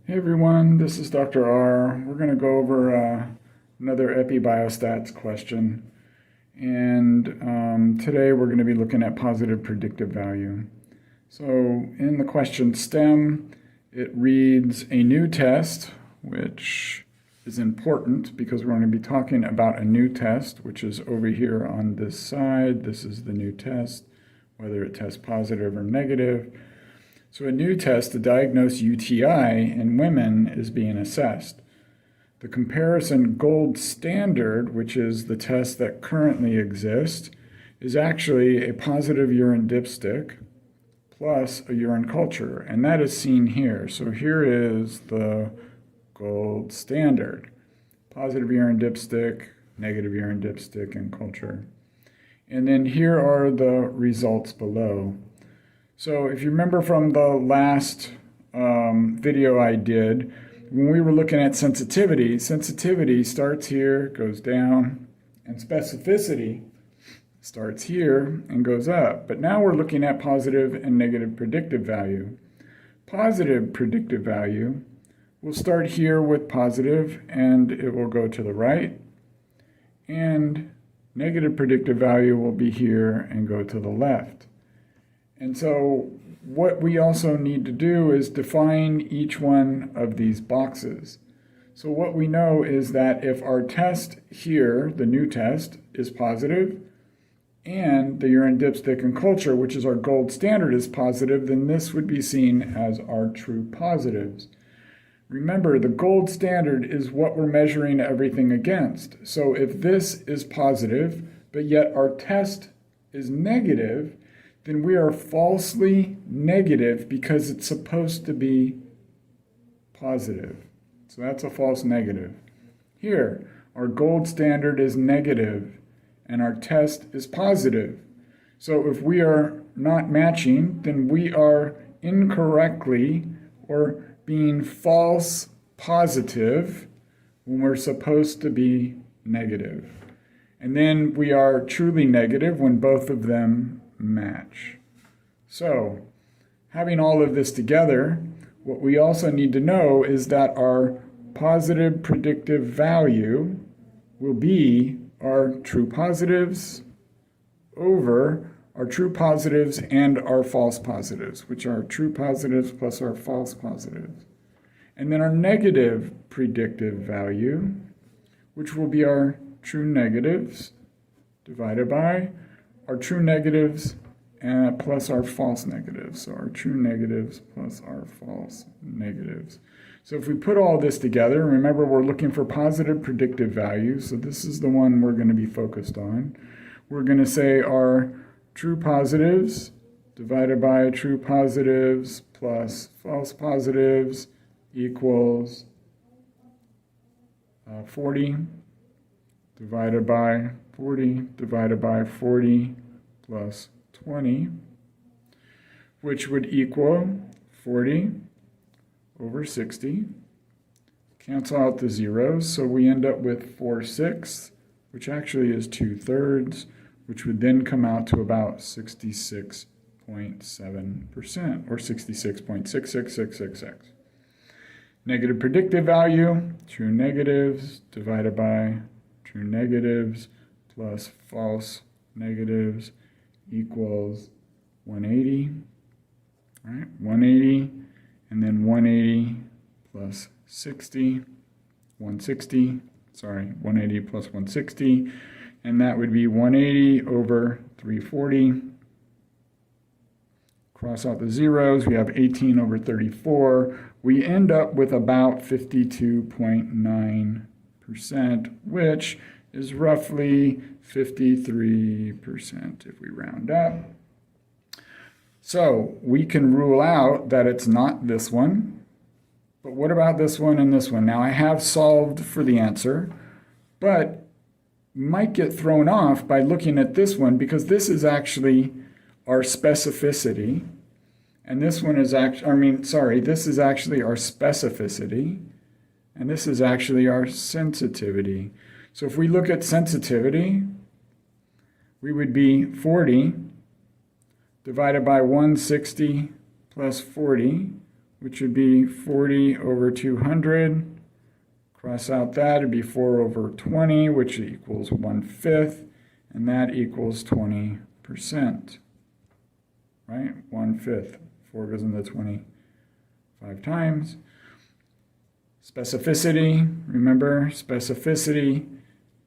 Hey everyone, this is Dr. R. We're going to go over another Epibiostats question. And today we're going to be looking at positive predictive value. So in the question STEM, it reads a new test, which is important because we're going to be talking about a new test, which is over here on this side. This is the new test, whether it tests positive or negative. So a new test to diagnose UTI in women is being assessed. The comparison gold standard, which is the test that currently exists, is actually a positive urine dipstick plus a urine culture, and that is seen here. So here is the gold standard: positive urine dipstick, negative urine dipstick, and culture. And then here are the results below. So if you remember from the last video I did, when we were looking at sensitivity, sensitivity starts here, goes down, and specificity starts here and goes up. But now we're looking at positive and negative predictive value. Positive predictive value will start here with positive, and it will go to the right. And negative predictive value will be here and go to the left. And so what we also need to do is define each one of these boxes. So what we know is that if our test here, the new test, is positive, and the urine dipstick and culture, which is our gold standard, is positive, then this would be seen as our true positives. Remember, the gold standard is what we're measuring everything against. So if this is positive, but yet our test is negative, then we are falsely negative because it's supposed to be positive. So that's a false negative. Here, our gold standard is negative and our test is positive. So if we are not matching, then we are incorrectly or being false positive when we're supposed to be negative. And then we are truly negative when both of them match. So, having all of this together, what we also need to know is that our positive predictive value will be our true positives over our true positives and our false positives, which are true positives plus our false positives. And then our negative predictive value, which will be our true negatives divided by our true negatives plus our false negatives. So our true negatives plus our false negatives. So if we put all this together, remember we're looking for positive predictive value. So this is the one we're going to be focused on. We're going to say our true positives divided by true positives plus false positives equals 40 divided by 40 divided by 40 plus 20, which would equal 40 over 60. Cancel out the zeros, so we end up with 4/6, which actually is 2/3, which would then come out to about 66.7%, or 66.66666. Negative predictive value, true negatives divided by true negatives plus false negatives equals 180. All right, 180, and then 180 plus 60, 160, sorry, 180 plus 160, and that would be 180 over 340. Cross out the zeros, we have 18 over 34. We end up with about 52.9%, which is roughly 53% if we round up. So we can rule out that it's not this one. But what about this one and this one? Now I have solved for the answer, but you might get thrown off by looking at this one because this is actually our specificity. And this one is actually, this is actually our specificity. And this is actually our sensitivity. So if we look at sensitivity, we would be 40 divided by 160 plus 40, which would be 40 over 200. Cross out that, it'd be 4 over 20, which equals 1/5, and that equals 20%, right? 1/5. 4 goes into 20 5 times. Specificity, remember, specificity,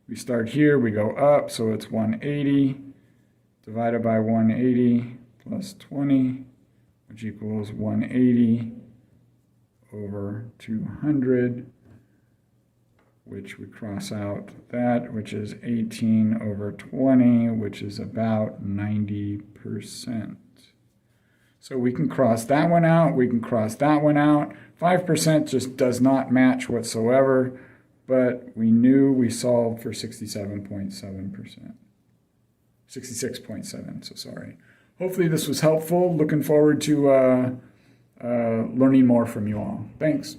we start here, we go up, so it's 180 divided by 180 plus 20, which equals 180 over 200, which we cross out that, which is 18 over 20, which is about 90%. So we can cross that one out, we can cross that one out. 5% just does not match whatsoever, but we knew we solved for 67.7%. 66.7, so sorry. Hopefully this was helpful. Looking forward to learning more from you all. Thanks.